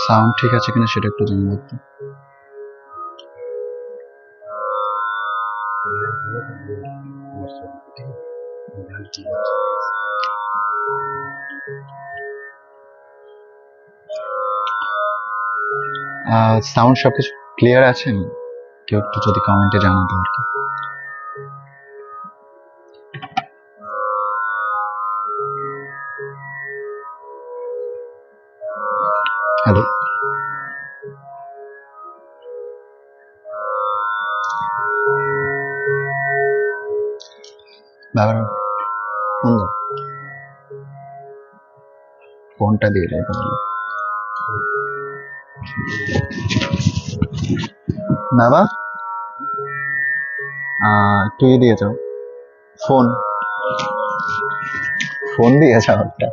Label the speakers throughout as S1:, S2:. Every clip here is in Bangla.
S1: সাউন্ড ঠিক আছে কিনা সেটা একটু জানাবো তো। সাউন্ড সবকিছু ক্লিয়ার আছে? কেউ একটু যদি কমেন্টে জানাতো আর কি। হ্যালো, বাবার ফোন দাও, ফোনটা দিয়ে যাই তাহলে। বাবা একটু দিয়ে যাও, ফোন ফোন দিয়ে যাও একটা।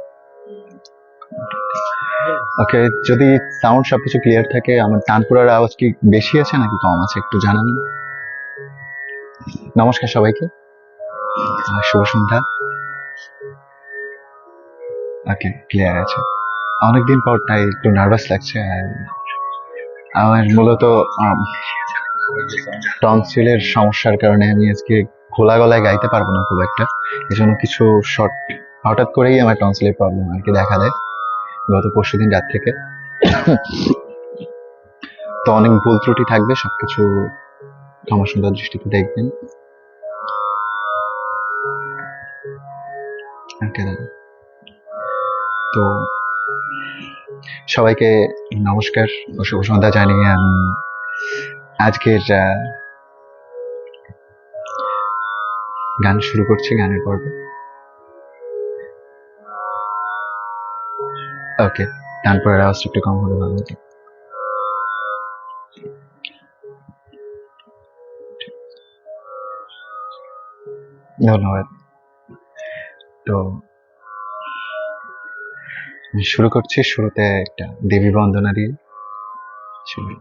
S1: ওকে, যদি সাউন্ড সবকিছু ক্লিয়ার থাকে, আমার তানপুরার আওয়াজ কি বেশি আছে নাকি কম আছে একটু জানান। নমস্কার সবাইকে, শুভ সন্ধ্যা। ওকে, ক্লিয়ার আছে। অনেকদিন পর তাই একটু নার্ভাস লাগছে। আর আমার মূলত টনসিলের সমস্যার কারণে আমি আজকে খোলা গলায় গাইতে পারবো না খুব একটা। এজন্য কিছু শর্ট, হঠাৎ করেই আমার টনসিলের প্রবলেম আর কি দেখা দেয় গত পরশুদিন রাত থেকে। তো অনেক ভুল ত্রুটি থাকবে, সবকিছু ক্ষমা সুন্দর দৃষ্টিতে দেখবেন। ওকে দাদা, তো সবাইকে নমস্কার ও শুভ সন্ধ্যা জানিয়ে আমি আজকের গান শুরু করছি, গানের পর্ব। ওকে, তারপরের আওয়াজটা একটু কম হলে ভালো হতো। ধন্যবাদ। তো শুরু করছি, শুরুতে একটা দেবী বন্দনা দিয়ে শুরু।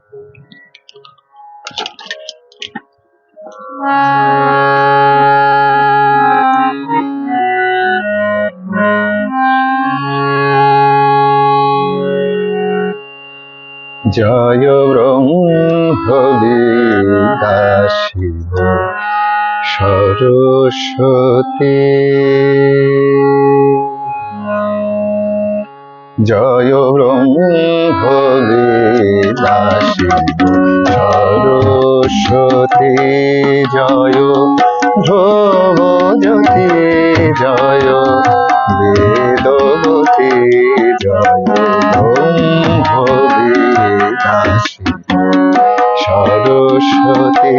S1: জয় ব্রহ্মবিদ্যাসী সরস্বতী, জয় ব্রহ্মবিদ্যাসী সরস্বতী, জয় ধ্রুবজ্যোতি, জয় বেদবতী, জয় ব্রহ্মবিদ্যাসী সরস্বতী,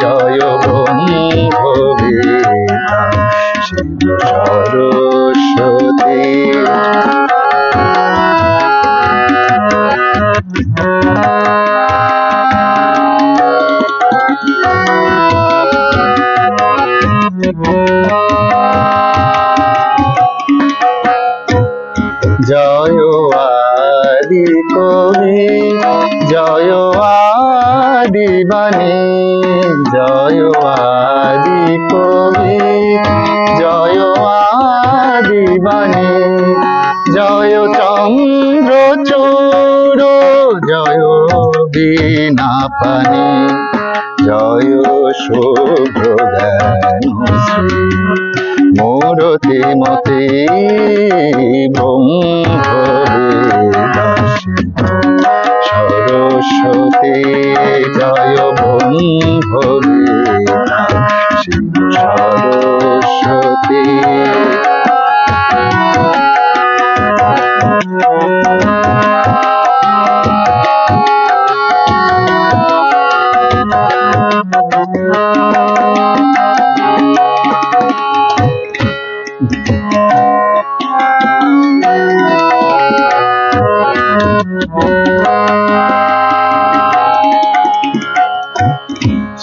S1: জয় ব্রহ্মবিদ্যাসী সরস্বতী। জয় আদি কবি, জয় আদি বাণী, জয় আদি কবি, জয় আদি বাণী, জয় চন্দ্রচূড়, জয় বীণা পানি, জয় শুভ্র জ্ঞানশ্রী মূরতি মতি ব্রহ্মবিদ্যাসী সরস্বতী, জয় ব্রহ্মবিদ্যাসী সরস্বতী।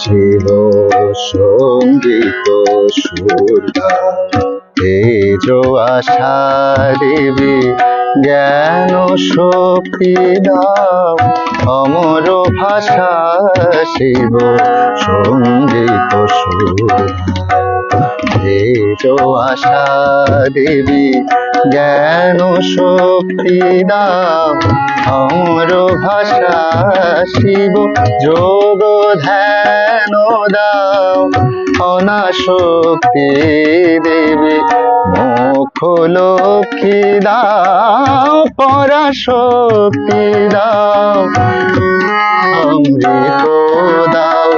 S1: শিব সঙ্গীত সুরধা তেজ আশা দেবী জ্ঞান শক্তি দাও অমর ভাষা শিব সঙ্গীত সুধা তেজ আশা দেবী জ্ঞান শক্তি দাও অমর ভাষা শিব যোগ ধ্যান দাও অনাশক্তি দেবী মুখ লক্ষ্মী দাও পরাশক্তি দাও অমৃত দাও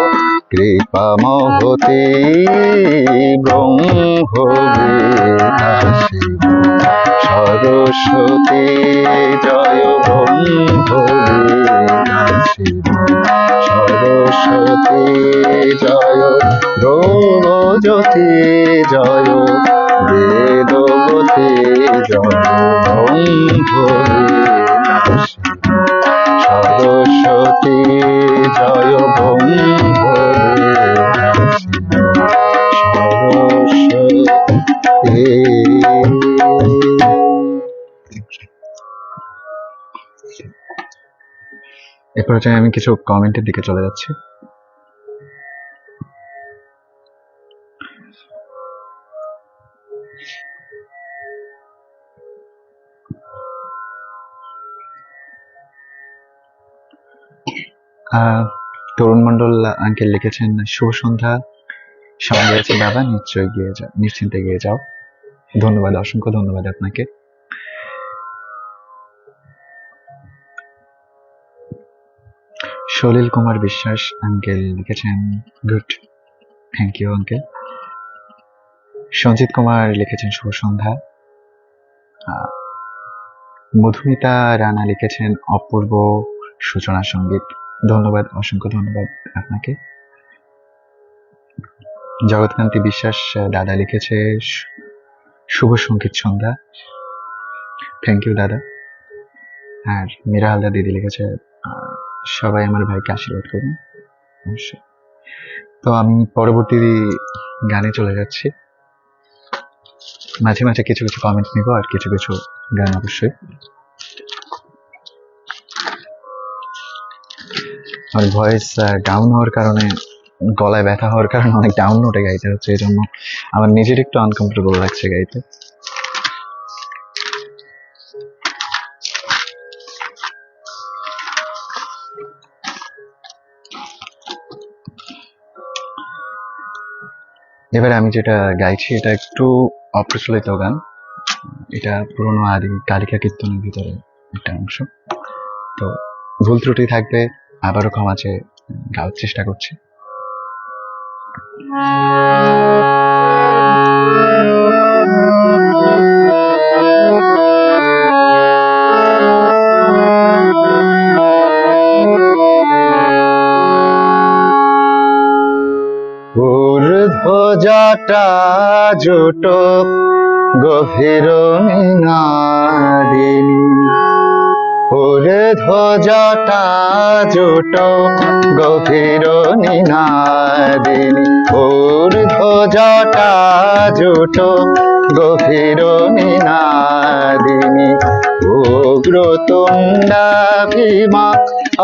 S1: কৃপা মহতি ব্রহ্ম বিকাশী সরস্বতী জয় ব্রহ্ম বিকাশী সরস্বতী জয় ধ্রুবজ্যোতি জয় বেদবতী জয় ব্রহ্ম বিকাশী সরস্বতী জয় ব্রহ্ম সরস্বতী। এ পর্যায়ে আমি কিছু কমেন্টের দিকে চলে যাচ্ছি। তরুণ মন্ডল আঙ্কেল লিখেছেন শুভ সন্ধ্যা, সঙ্গে আছে বাবা, নিশ্চয়ই গিয়ে যাও, নিশ্চিন্তে গিয়ে যাও। ধন্যবাদ, অসংখ্য ধন্যবাদ আপনাকে। সলিল কুমার বিশ্বাস আঙ্কেল লিখেছেন good, thank you uncle. Sanjit Kumar লিখেছেন শুভ সন্ধ্যা। মধুমিতা রানা লিখেছেন অপূর্ব সূচনা সঙ্গীত, ধন্যবাদ, অসংখ্য ধন্যবাদ আপনাকে। জগৎকান্তি বিশ্বাস দাদা লিখেছে শুভ সঙ্গীত সন্ধ্যা, থ্যাংক ইউ দাদা। আর মীরা হালদার দিদি লিখেছে সবাই আমার ভাইকে আশীর্বাদ করুন, অবশ্যই। তো আমি পরবর্তী গানে চলে যাচ্ছি। মাঝে মাঝে কিছু কিছু কমেন্ট নিব আর কিছু কিছু গান অবশ্যই। আর ভয়েস ডাউন হওয়ার কারণে, গলায় ব্যথা হওয়ার কারণে অনেক ডাউন নোটে গাইতে হচ্ছে, এই জন্য আমার নিজের একটু আনকমফোর্টেবল লাগছে গাইতে। এবারে আমি যেটা গাইছি এটা একটু অপ্রচলিত গান, এটা পুরোনো আদি কালিকা কীর্তনের ভিতরে একটা অংশ, তো ভুল ত্রুটি থাকবে, আবারও ক্ষমা চেয়ে গাওয়ার চেষ্টা করছি। ঊর্ধ্বজটা জুটক গভীর নিনাদিনী, ঊর্ধ্বজটা জুটক গভীর নিনাদিনী, ঊর্ধ্বজটা জুটক গভীর নিনাদিনী, উগ্রতুণ্ডা ভীমা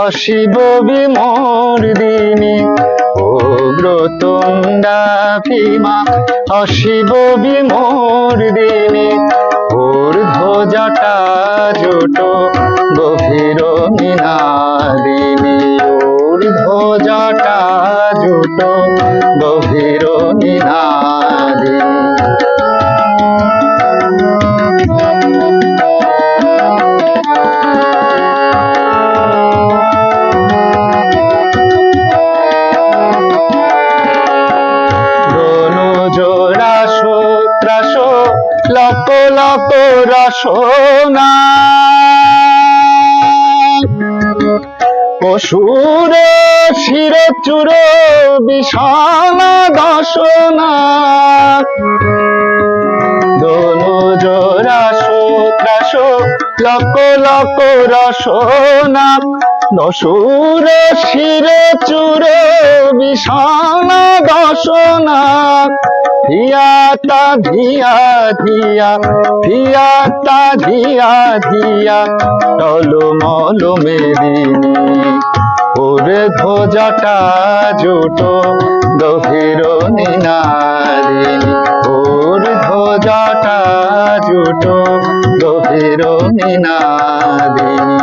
S1: অশিব বিমর্দিনী, উগ্রতুণ্ডা ভীমা অশিব বিমর্দিনী, ঊর্ধ্বজটা জুটক গভীর নিনাদিনী, ঊর্ধ্বজটা জুটক গভীর নিনাদিনী। লক লক রসনা পশুর শিরে চুর বিষণ দশনা, দোনো জোড়া সূত্রাস লক লক রসনা দশুর শিরে চুর বিষণ দশনা ধিয়াতা ধিয়া ধিয়া ধিয়াতা ধিয়া ধিয়া টলমল মেদিনী ওরে ধ্বজাটা জুটো গভীর নিনাদিনী ওর ধ্বজাটা জুটো গভীর নিনাদিনী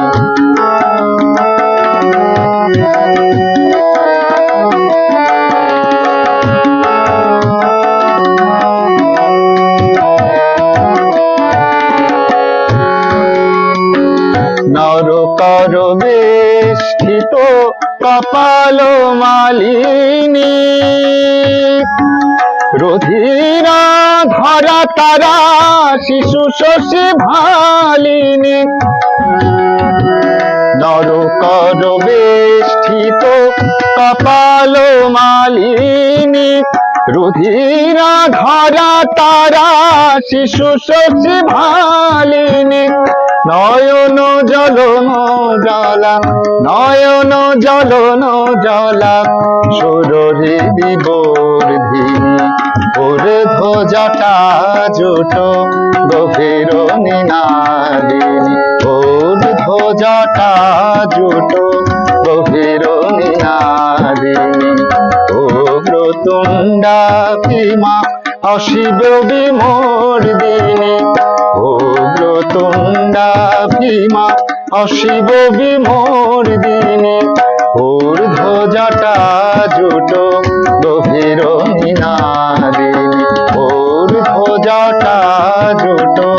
S1: নরকর বেষ্টিত কপাল মালিনী রুধিরা ধরা তারা শিশু শশী ভালিনী নরকর বেষ্টিত কপাল মালিনী রুধিরা ধরা তারা শিশু শশী ভালিনী নয়ন জলন জলা নয়ন জলন জলা সুররি বিবর্ধিনী ওরে ধ্বজাটা জুট গভীর নিনাদিনী ওর ধ্বজাটা জুট গভীর নিনাদিনী ও তুণ্ডা ভীমা অশিব বিমর্দিনী ও তুণ্ডা ভীমা অশিব বিমর্দিনী ওর ধ্বজাটা জুটো গভীর নিনাদিনী ওর ধ্বজাটা জুটো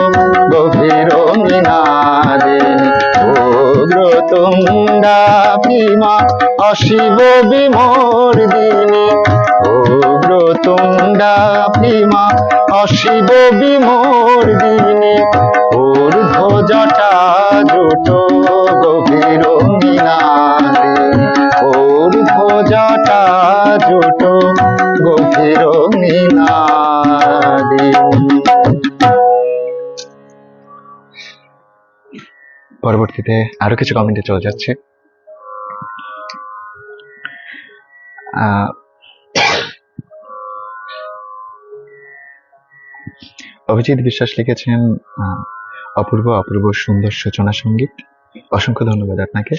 S1: গভীর নিনাদিনী ও তুণ্ডা ভীমা অশিব বিমর্দিনী ও তুণ্ডা ভীমা অশিব বিমর্দিনী ওর ধ্বজাটা জুটো গভীর নিনাদিনী ওর ধ্বজাটা জুটো গভীর নিনাদিনী। পরবর্তীতে আরো কিছু কমেন্টে চলে যাচ্ছে। অভিজিৎ বিশ্বাস লিখেছেন অপূর্ব অপূর্ব সুন্দর সূচনা সঙ্গীত, অসংখ্য ধন্যবাদ আপনাকে।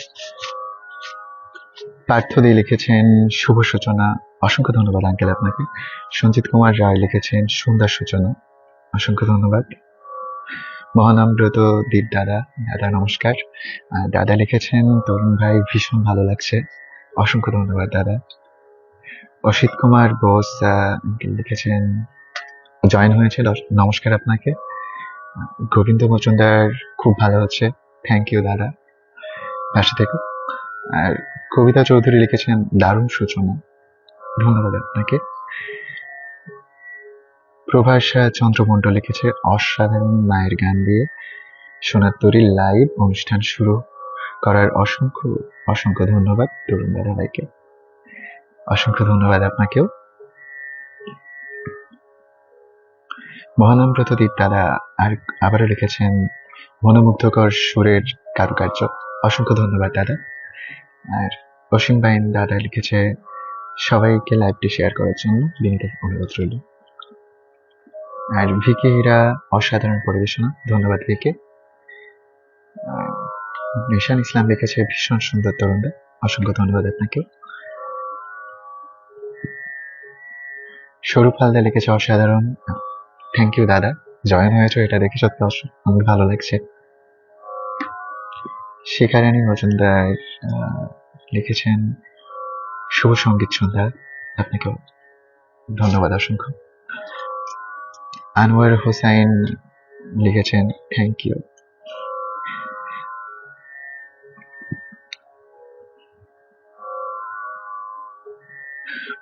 S1: পার্থ দিয়ে লিখেছেন শুভ সূচনা, অসংখ্য ধন্যবাদ আঙ্কেল আপনাকে। সঞ্জিত কুমার রায় লিখেছেন সুন্দর সূচনা, অসংখ্য ধন্যবাদ। মহানামব্রত দীপ দাদা, দাদা নমস্কার। দাদা লিখেছেন তরুণ ভাই ভীষণ ভালো লাগছে, অসংখ্য ধন্যবাদ দাদা। অসিত কুমার বোস আঙ্কেল লিখেছেন জয়েন হয়েছে, নমস্কার আপনাকে। গোবিন্দ মজুমদার খুব ভালো হচ্ছে, থ্যাংক ইউ দাদা, পাশে থেকো। আর কবিতা চৌধুরী লিখেছেন দারুণ সূচনা, ধন্যবাদ আপনাকে। প্রভাস চন্দ্র মণ্ডল লিখেছে অসাধারণ মায়ের গান দিয়ে সোনার তরীর লাইভ অনুষ্ঠান শুরু করার অসংখ্য অসংখ্য ধন্যবাদ তরুণ দাদা ভাইকে, অসংখ্য ধন্যবাদ আপনাকেও। মহানামব্রত দীপ দাদা আবারও লিখেছেন মনোমুগ্ধকর সুরের কারুকার্য, অসংখ্য ধন্যবাদ দাদা। আর অসীম বাইন দাদা লিখেছে সবাইকে লাইভটি শেয়ার করার জন্য বিনীত অনুরোধ রইল। আর ভিকে হীরা অসাধারণ পরিবেশনা, ধন্যবাদ ভিকে। নিশান ইসলাম লিখেছে ভীষণ সুন্দর তরুণদা, অসংখ্য ধন্যবাদ আপনাকে। স্বরূপ হালদা লিখেছে অসাধারণ, থ্যাংক ইউ দাদা, জয়েন হয়েছে এটা দেখে সত্যি অনেক ভালো লাগছে। শিখারানী মজুমদার লিখেছেন শুভ সঙ্গীত সন্ধ্যা, আপনাকেও ধন্যবাদ অসংখ্য। আনোয়ার হোসাইন লিখেছেন থ্যাংক ইউ।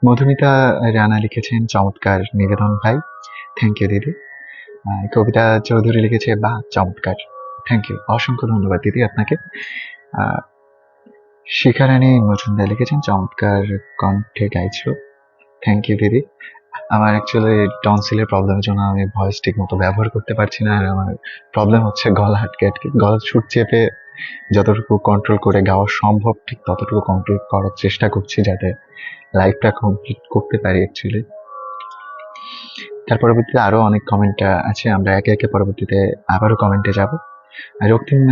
S1: মধুমিতা রানা লিখেছেন চমৎকার নিবেদন ভাই, থ্যাংক ইউ দিদি। কবিতা চৌধুরী লিখেছে বাহ চমৎকার, থ্যাংক ইউ, অসংখ্য ধন্যবাদ দিদি আপনাকে। শিখারানী মজুমদার লিখেছেন চমৎকার কণ্ঠে গাইছো, থ্যাংক ইউ দিদি। আমার অ্যাকচুয়ালি টনসিলের প্রবলেমের জন্য আমি ভয়েস ঠিক মতো ব্যবহার করতে পারছি না, আর আমার প্রবলেম হচ্ছে গলা আটকে আটকে, গলা সুর চেপে যতটুকু কন্ট্রোল করে গাওয়া সম্ভব ঠিক ততটুকু কন্ট্রোল করার চেষ্টা করছি, যাতে লাইভটা কমপ্লিট করতে পারি অ্যাকচুয়ালি। তার পরবর্তীতে আরো অনেক কমেন্ট আছে, আমরা একে একে পরবর্তীতে আবারও কমেন্টে যাব। রক্তিম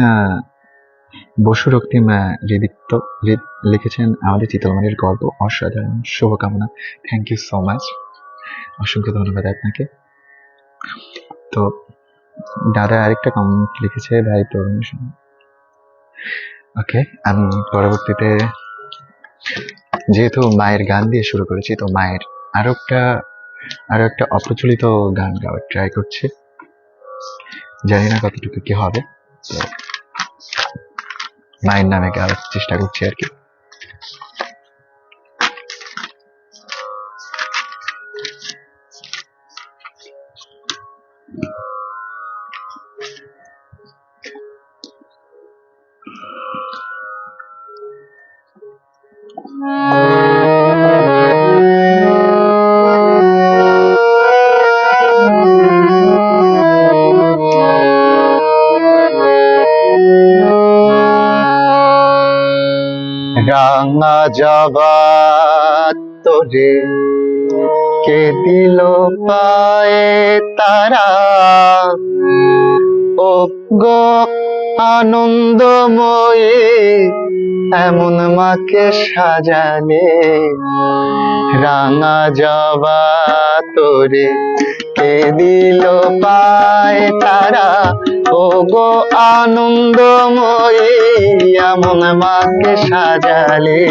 S1: বসু রক্তিম হৃদিত্য লিখেছেন, আমাদের চিতলমারির গল্প অসাধারণ, শুভকামনা। থ্যাংক ইউ সো মাচ, অসংখ্য ধন্যবাদ আপনাকে। তো দাদা আরেকটা কমেন্ট লিখেছে, ভাই তরুণ। ওকে, আমি পরবর্তীতে যেহেতু মায়ের গান দিয়ে শুরু করেছি, তো মায়ের আরো একটা অপ্রচলিত গান গাওয়ার ট্রাই করছি, জানি না কতটুকু কি হবে, তো মায়ের নামে গাওয়ার চেষ্টা করছি আর কি। রাঙা জবা তোরে কে দিল পায়ে তারা, ও গো আনন্দময়ী এমন মাকে সাজালে। রাঙা জবা তোরে কে দিল পায়ে তারা, ও গো আনন্দময়ী এমন মাকে সাজালে।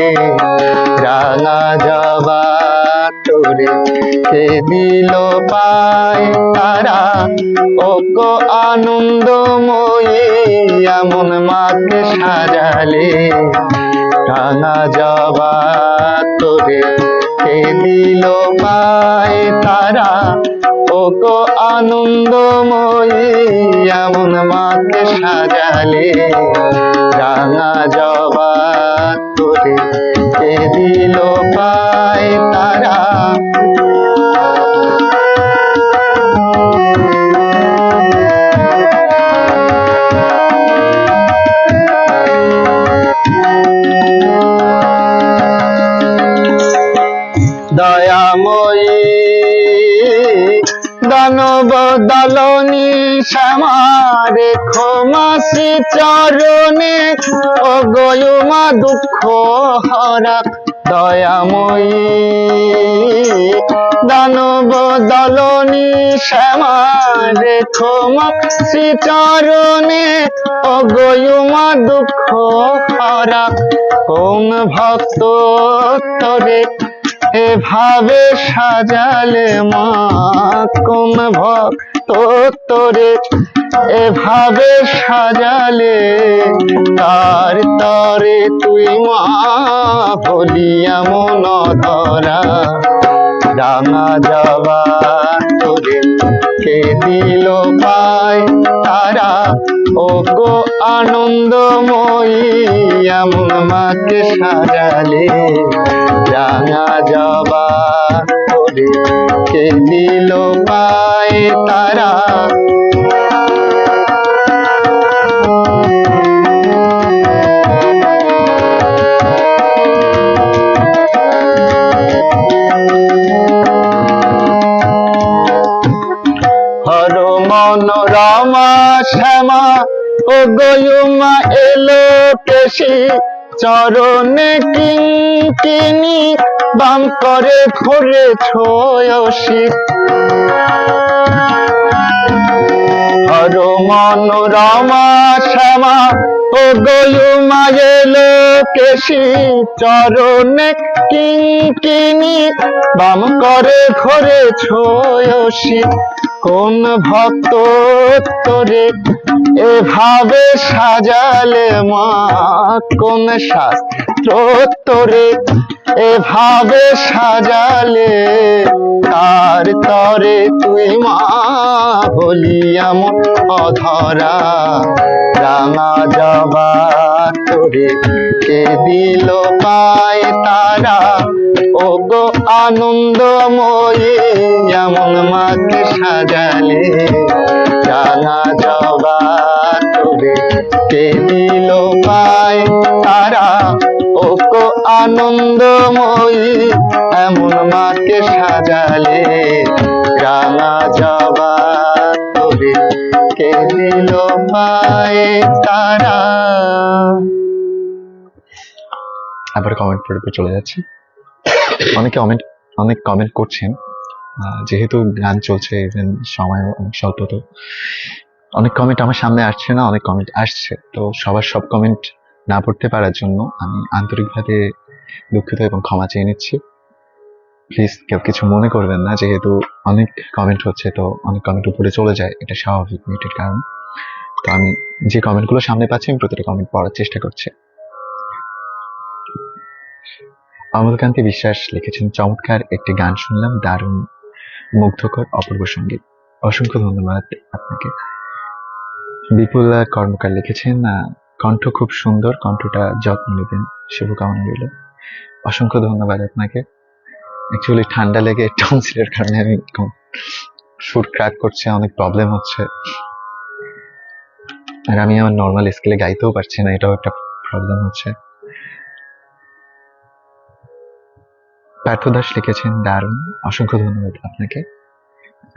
S1: রাঙা জবা তোরে কে দিল পায়ে তারা, ও গো আনন্দময়ী এমন মাকে সাজালে। রাঙা জবা তোরে কে দিল পায়ে তারা, ও গো আনন্দময়ী এমন মাকে সাজালে। রাঙা জবা তোরে কে দিল পায়ে তারা। দয়াময়ী দানব দলনী শ্যামা রেখো মাসি চরণে, ও গয়ুমা দুঃখ হরা। দয়াময়ী দানব দলনী শ্যামা রেখো মাসি চরণে, ও গয়ুমা দুঃখ হরা। কোন ভক্ত তোরে এভাবে সাজালে মা, কোন ভক্ত তোরে এভাবে সাজালে। তার তরে তুই মা বলিয়া মন ধরা। রাঙা জবা তোরে কে দিল পায় তারা, ও গো আনন্দময়ী এমন মাকে সাজালে। রাঙা জবা তোরে কে দিল পায়ে তারা। হর মনোরমা শ্যামা, ও গয়ুমা এলো কেশি চরণে কিঙ্কিনি, বাম করে ঘুরে ছয়সী। হর মনোরমা শ্যামা, ও গয়ুমা এলো কেশি চরণে কিঙ্কিনি, বাম করে ঘুরে ছয়সী। কোন ভক্ত তোরে এভাবে সাজালে মা, কোন শাস্ত্র তোরে এভাবে সাজালে। তার তরে তুই মা বলিয়া মন অধরা। রাঙা জবা তোরে কে দিল পায়ে তারা, ও গো আনন্দময়ী এমন মাকে সাজালে। রাঙা জবা তবে কে দিল পায় তারা ও কো আনন্দময়ী এমন মাকে সাজালে রাঙা জবা তবে কে দিল পায় তারা। আবার কমেন্ট পড়ে চলে যাচ্ছি। অনেক কমেন্ট করছেন, যেহেতু গান চলছে, সময় অনেক স্বল্প, তো অনেক কমেন্ট আমার সামনে আসছে না, অনেক কমেন্ট আসছে, তো সবার সব কমেন্ট না পড়তে পারার জন্য আমি আন্তরিকভাবে দুঃখিত এবং ক্ষমা চেয়ে নিচ্ছি। প্লিজ কেউ কিছু মনে করবেন না, যেহেতু অনেক কমেন্ট হচ্ছে, তো অনেক কমেন্ট উপরে চলে যায়, এটা স্বাভাবিক নেটের কারণে। তো আমি যে কমেন্টগুলো সামনে পাচ্ছি আমি প্রতিটা কমেন্ট পড়ার চেষ্টা করছি। অমলকান্তি বিশ্বাস লিখেছেন, চমৎকার একটি গান শুনলাম, দারুণ মুগ্ধকর অপূর্ব সঙ্গীত। অসংখ্য ধন্যবাদ আপনাকে। বিপুল কর্মকার লিখেছেন, কণ্ঠ খুব সুন্দর, কণ্ঠটা যত্ন নেবেন, শুভকামনা রইল। অসংখ্য ধন্যবাদ আপনাকে। অ্যাকচুয়ালি ঠান্ডা লেগে টনসিলের কারণে আমি সুর ক্র্যাক করছে, অনেক প্রবলেম হচ্ছে, আর আমি আমার নর্মাল স্কেলে গাইতেও পারছি না, এটাও একটা প্রবলেম হচ্ছে। পার্থ দাস লিখেছেন, দারুণ, অসংখ্য ধন্যবাদ আপনাকে।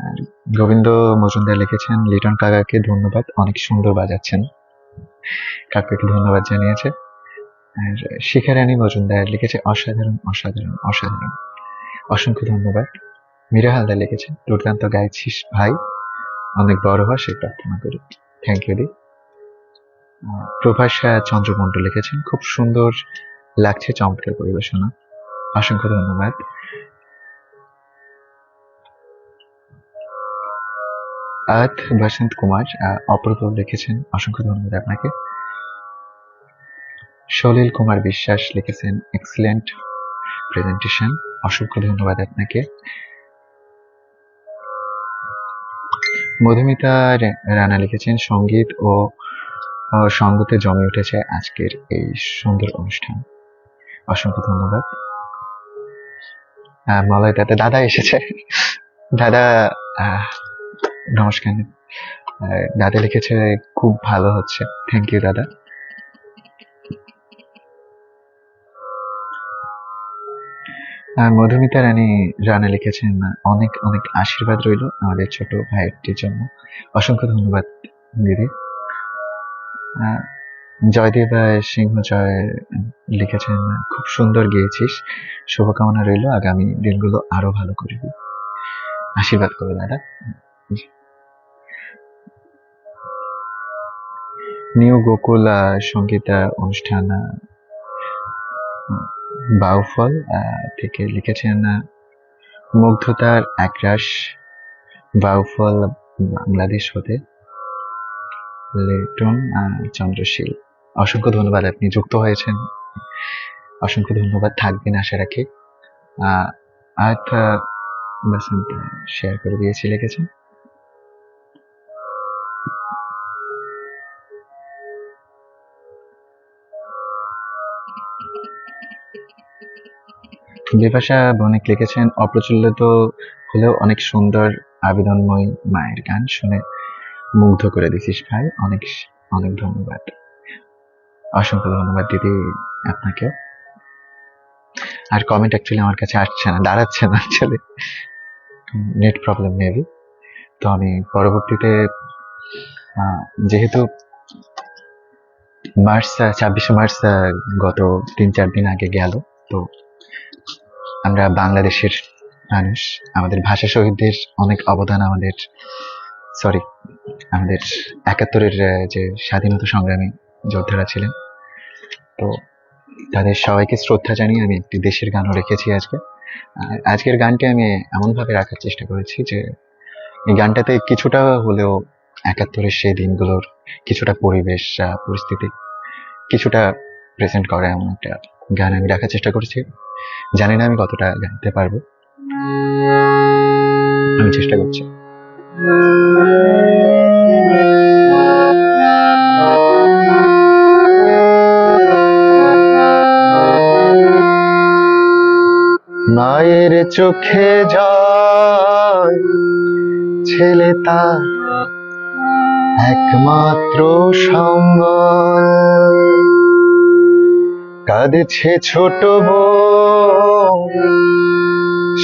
S1: আর গোবিন্দ মজুমদার লিখেছেন, লিটন কাকাকে ধন্যবাদ, অনেক সুন্দর বাজাচ্ছেন, কাকাকে ধন্যবাদ জানিয়েছে। আর শিখা রানী মজুমদার লিখেছে, অসাধারণ অসাধারণ অসাধারণ, অসংখ্য ধন্যবাদ। মীরা হালদার লিখেছেন, দুর্দান্ত গাইছিস ভাই, অনেক বড় হয় সে প্রার্থনা করি। থ্যাংক ইউ দি। প্রভাস চন্দ্র মন্ডল লিখেছেন, খুব সুন্দর লাগছে, চমৎকার পরিবেশনা, অসংখ্য ধন্যবাদ। আর্থ বসন্ত কুমার অপূর্ব লিখেছেন, অসংখ্য ধন্যবাদ আপনাকে। সলিল কুমার বিশ্বাস লিখেছেন, এক্সিলেন্ট প্রেজেন্টেশন, অসংখ্য ধন্যবাদ আপনাকে। মধুমিতা রানা লিখেছেন, সঙ্গীত ও সঙ্গতে জমে উঠেছে আজকের এই সুন্দর অনুষ্ঠান, অসংখ্য ধন্যবাদ। মলয় দাদা এসেছে, দাদা নমস্কার। দাদা লিখেছে, খুব ভালো হচ্ছে, থ্যাংক ইউ দাদা। মধুমিতা রানা লিখেছেন, অনেক অনেক আশীর্বাদ রইল আমাদের ছোট ভাইটির জন্য, অসংখ্য ধন্যবাদ দিদি। জয়দেব সিংহ জয় লিখেছেন, খুব সুন্দর গেয়েছিস, শুভকামনা রইল, আগামী দিনগুলো আরো ভালো করবি, আশীর্বাদ করো দাদা। নিউ গোকুল সঙ্গীত অনুষ্ঠান বাউফল থেকে লিখেছেন, মুগ্ধতার একরাশ, বাউফল বাংলাদেশ হতে লিটন চন্দ্রশীল, অসংখ্য ধন্যবাদ, আপনি যুক্ত হয়েছেন, অসংখ্য ধন্যবাদ, থাকবেন আশা রাখি। আর্থ বসন্ত শেয়ার করে দিয়েছি লিখেছেন। বিপাশা বণিক লিখেছেন, অপ্রচলিত হলেও অনেক সুন্দর আবেদনময় মায়ের গান শুনে মুগ্ধ করে দিছিস ভাই, অনেক অনেক ধন্যবাদ, অসংখ্য ধন্যবাদ দিদি আপনাকে। আর কমেন্ট অ্যাকচুয়ালি আমার কাছে আসছে না, দাঁড়াচ্ছে না, অ্যাকচুয়ালি নেট প্রবলেম মেবি। তো আমি পরবর্তীতে, যেহেতু 26শে মার্চ গত 3-4 দিন আগে গেল, তো আমরা বাংলাদেশের মানুষ, আমাদের ভাষা শহীদদের অনেক অবদান, আমাদের 71-এর যে স্বাধীনতা সংগ্রামী যোদ্ধারা ছিলেন, তো তাদের সবাইকে শ্রদ্ধা জানিয়ে আমি একটি দেশের গানও রেখেছি আজকে। আর আজকের গানটি আমি এমনভাবে রাখার চেষ্টা করেছি যে এই গানটাতে কিছুটা হলেও 71-এর সেই দিনগুলোর কিছুটা পরিবেশ পরিস্থিতি কিছুটা প্রেজেন্ট করে এমন একটা গান আমি রাখার চেষ্টা করেছি। জানি না আমি কতটা গাইতে পারবো, আমি চেষ্টা করছি। মায়ের চোখে জল, ছেলে তার একমাত্র সম্বল। কাঁদছে ছোট বোন,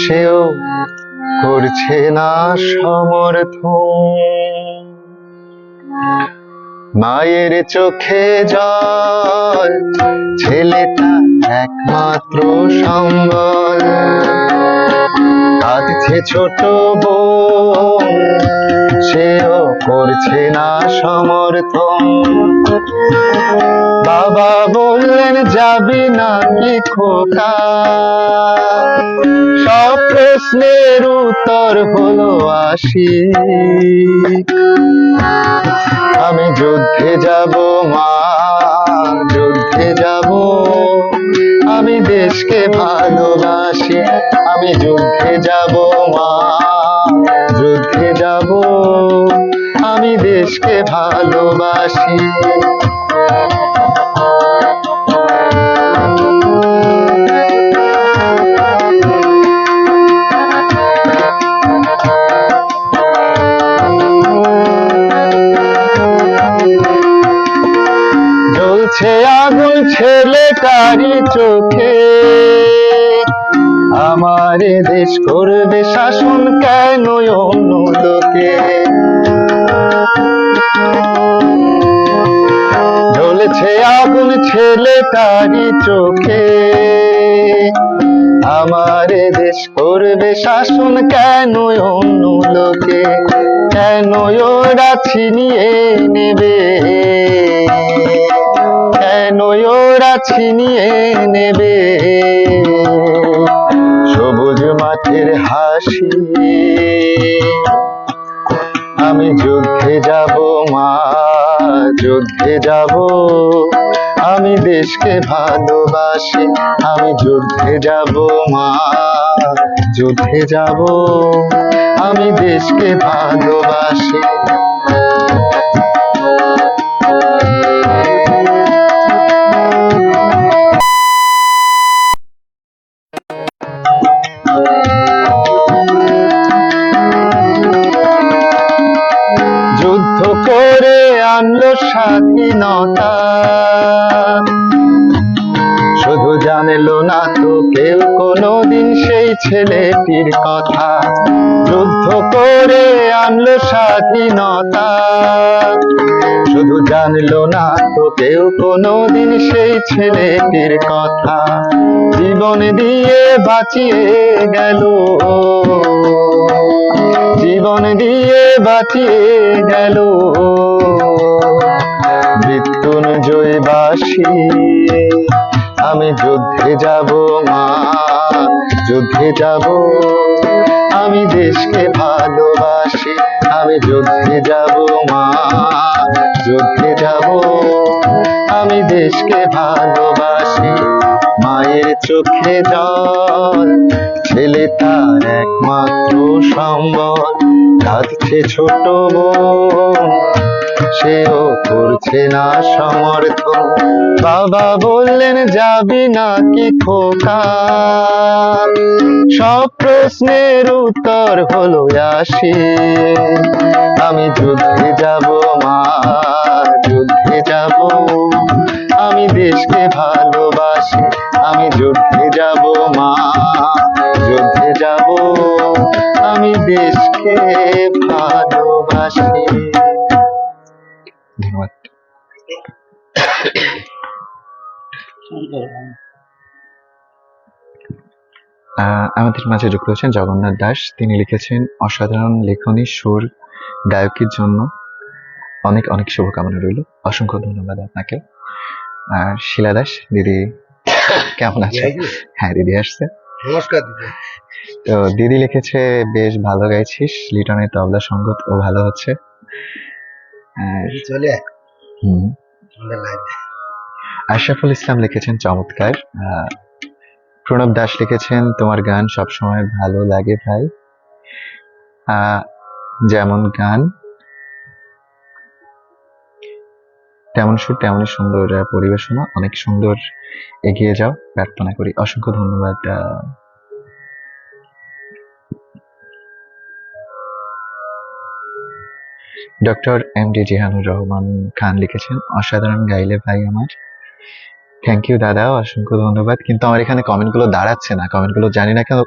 S1: সেও করছে না সমর্থন। মায়ের চোখে জল, ছেলেটা একমাত্র সম্বল। কাঁদছে ছোট বোন, সেও করছে না সমর্থন। বাবা বললেন যাবি নাকি খোকা, সব প্রশ্নের উত্তর হলো আসি। আমি যুদ্ধে যাব মা, যুদ্ধে যাব, আমি দেশকে ভালোবাসি। আমি যুদ্ধে যাব মা, যুদ্ধে যাব, আমি দেশকে ভালোবাসি। জ্বলছে আগুন ছেলেটারই চোখে, আমার দেশ করবে শাসন কেন অন্য লোকে। জ্বলছে আগুন ছেলেটারই চোখে, আমার দেশ করবে শাসন কেন অন্য লোকে। কেন ওরা ছিনিয়ে নেবে, কেন ওরা ছিনিয়ে নেবে সবুজ মাঠের হাসি। আমি যুদ্ধে যাব মা, যুদ্ধে যাব, আমি দেশকে ভালোবাসি। আমি যুদ্ধে যাব মা, যুদ্ধে যাব, আমি দেশকে ভালোবাসি। যুদ্ধ করে আনলো স্বাধীনতা, শুধু জানলো না তো কেউ কোনোদিন সেই ছেলেটির কথা। যুদ্ধ করে আনলো স্বাধীনতা, শুধু জানলো না তো কেউ কোনোদিন সেই ছেলেটির কথা। জীবন দিয়ে বাঁচিয়ে গেল, জীবন দিয়ে বাঁচিয়ে গেল মৃত্যুঞ্জয় বাসী। আমি যুদ্ধে যাব মা, যুদ্ধে যাব, আমি দেশকে ভালোবাসি। আমি যুদ্ধে যাব মা, যুদ্ধে যাব, আমি দেশকে ভালোবাসি। মায়ের চোখে জল, ছেলে তার একমাত্র সম্বল। কাঁদছে ছোট বোন, সেও করছে না সমর্থন। বাবা বললেন যাবি নাকি খোকা, সব প্রশ্নের উত্তর হলো আসি। আমি যুদ্ধে যাব মা, যুদ্ধে যাব, আমি দেশকে ভালোবাসি। আমি যুদ্ধে যাব মা, যুদ্ধে যাব, আমি দেশকে ভালোবাসি। ধন্যবাদ। আমাদের মাঝে যুক্ত হচ্ছেন জগন্নাথ দাস। তিনি লিখেছেন অসাধারণ লেখনী, সুর, গায়কের জন্য অনেক অনেক শুভকামনা রইল। অসংখ্য ধন্যবাদ আপনাকে। আর শিলা দাস দিদি কেমন আছে? হ্যাঁ দিদি আসছে।
S2: নমস্কার দিদি।
S1: তো দিদি লিখেছে বেশ ভালো গাইছিস, লিটনের তবলা সঙ্গত ও ভালো হচ্ছে।
S2: চলে
S1: আশরাফুল ইসলাম লিখেছেন চমৎকার। প্রণব দাস লিখেছেন তোমার গান সবসময় ভালো লাগে ভাই, যেমন গান তেমন সুর তেমনই সুন্দর পরিবেশনা, অনেক সুন্দর, এগিয়ে যাও প্রার্থনা করি। অসংখ্য ধন্যবাদ। Doctor MD. জিহানুর রহমান খান লিখেছেন, অসাধারণ গাইলে ভাই আমার। থ্যাংক ইউ দাদা, অসংখ্য ধন্যবাদ। কিন্তু আমার এখানে কমেন্টগুলো দাঁড়াচ্ছে না, কমেন্টগুলো জানি না কেন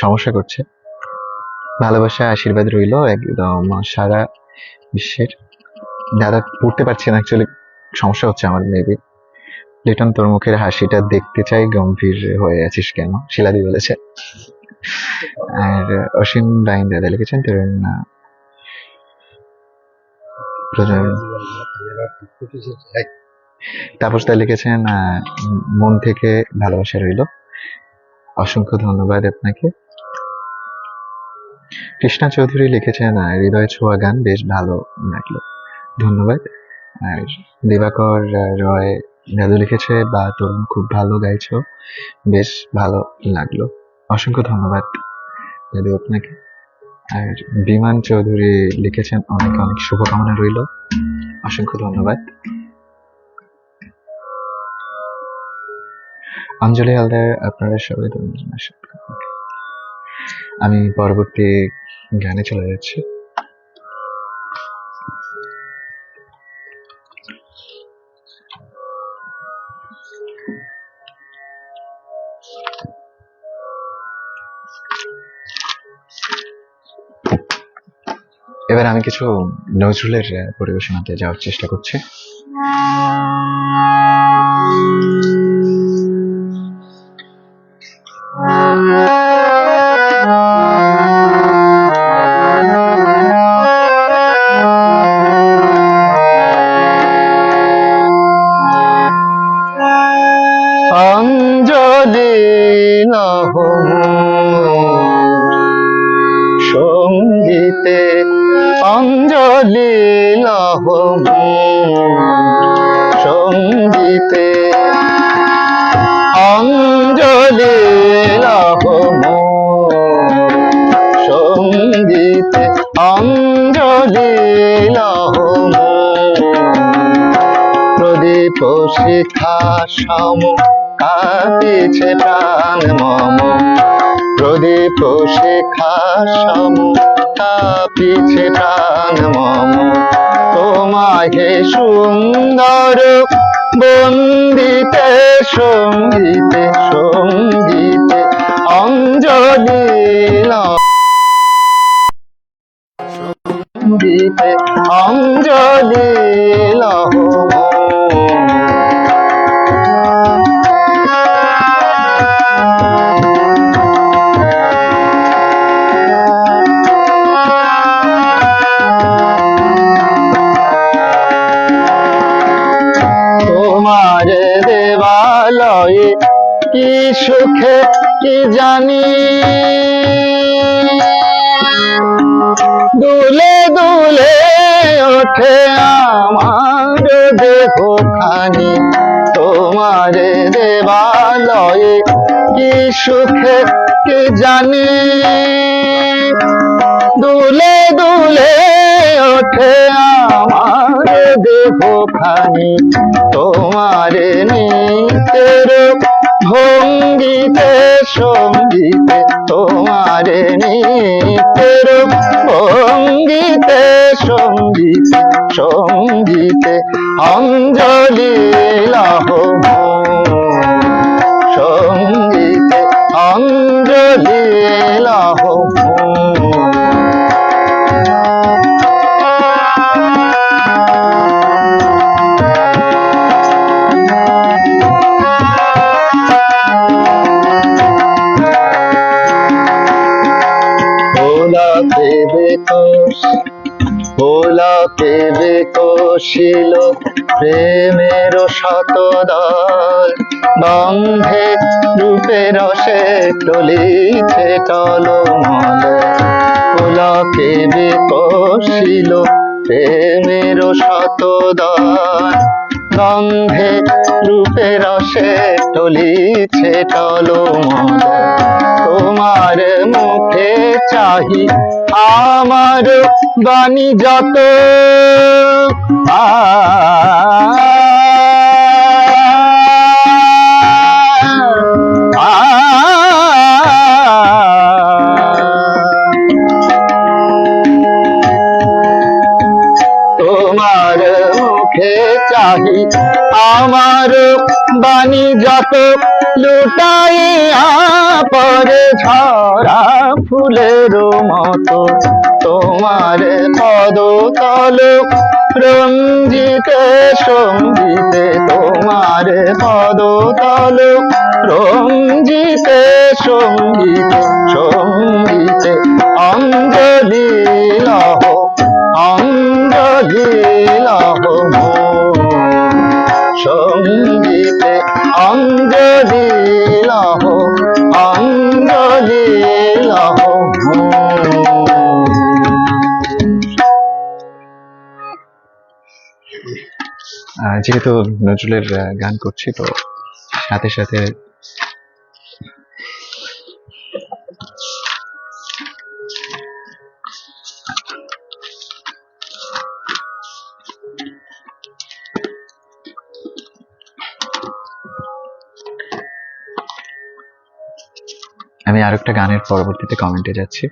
S1: সমস্যা করছে। ভালোবাসা আশীর্বাদ রইল একদম সারা বিশ্বের। দাদা পড়তে পারছি না, অ্যাকচুয়ালি সমস্যা হচ্ছে আমার মেবি। লিটন, তোর মুখের হাসিটা দেখতে চাই, গম্ভীর হয়ে আছিস কেন? শিলাদি বলেছে। আর অসীম লাইন দাদা লিখেছেন, তরুণ তাপস দা লিখেছেন, মন থেকে ভালোবাসা রইল। অসংখ্য ধন্যবাদ আপনাকে। কৃষ্ণা চৌধুরী লিখেছেন, হৃদয় ছোঁয়া গান বেশ ভালো লাগলো, ধন্যবাদ। আর দিবাকর রয় দাদু লিখেছে, বা তরুণ খুব ভালো গাইছো, বেশ ভালো লাগলো, অসংখ্য ধন্যবাদ দাদু আপনাকে। আর বিমান চৌধুরী লিখেছেন, অনেক অনেক শুভকামনা রইল, অসংখ্য ধন্যবাদ। অঞ্জলি হালদার, আপনারা সবাই আমি পরবর্তী গানে চলে যাচ্ছি। এবার আমি কিছু নজরুলের পরিবেশনাতে যাওয়ার চেষ্টা করছি। অঞ্জলি লহ সঙ্গীতে, অঞ্জলি লহ সঙ্গীতে, অঞ্জলি লহ সঙ্গীতে, অঞ্জলি লহ প্রদীপ শিখা সম কাঁপিছে প্রাণ মম, প্রদীপ শিখা সম কাঁপিছে প্রাণ মম, তোমাকে সুন্দর বন্দিতে সঙ্গীতে, সঙ্গীতে অঞ্জলি সঙ্গীতে, অঞ্জলি লহ দেবালয়ে কি সুখে কি জানি, দুলে দুলে ওঠে আমার দেহখানি, তোমার দেবালয়ে কি সুখে কি জানি, দুলে দুলে ওঠে আমার দেহখানি, তোমার নিতের ভঙ্গিতে সঙ্গীতে, তোমার নিতের ভঙ্গিতে সঙ্গীতে, সঙ্গীতে অঞ্জলি লহ সঙ্গীতে, অঞ্জলি লহ ভোলাকে বেকশিল প্রেমের শতদল, বন্ধে রূপে রসে টলিছে টলমল, ভোলাকে বেকশিল প্রেমের শতদল, গন্ধে রূপে রসে টলিছে টলমল, তোমার মুখে চাহি আমার বাণী যত, রাহি আমার বাণী যত লুটাইয়া পরে ঝরা ফুলের মতো তোমার পদতল রঞ্জিতে সঙ্গীতে তোমার পদতল রঞ্জিতে সঙ্গীতে সঙ্গীতে অঞ্জলি লহ অঞ্জলি লহ সঙ্গীতে অঞ্জলি লহ অঞ্জলি লহ। যেহেতু নজরুলের গান করছি তো সাথে সাথে আমি আরেকটা গানের পরবর্তীতে কমেন্টে যাচ্ছি।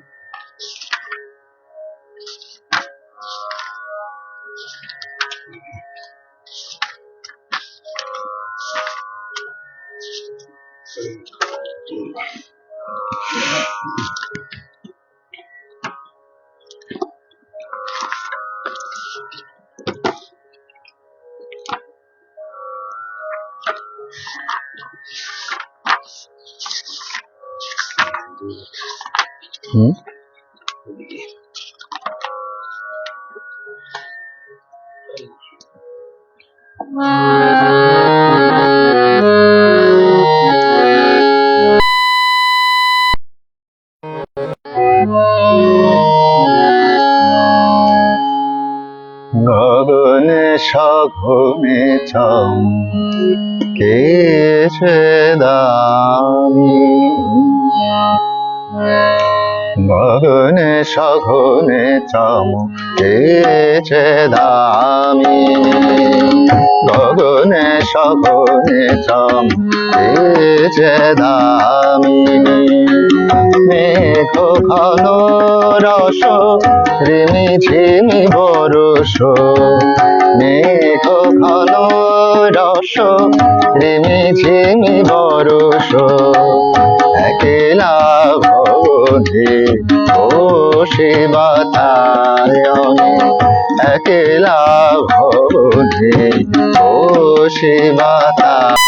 S1: গগনে সঘনে চমকেছে দামি গগনে সঘনে চমকেছে দামি গগনে সঘনে চমকেছে দামি মেঘ ঘন রস রিমি ঝিমি বরস মেঘ ঘন রস রিমি ঝিমি বরস একলা ভবনে বসে বাতায়নে একলা ভবনে বসে বাতায়নে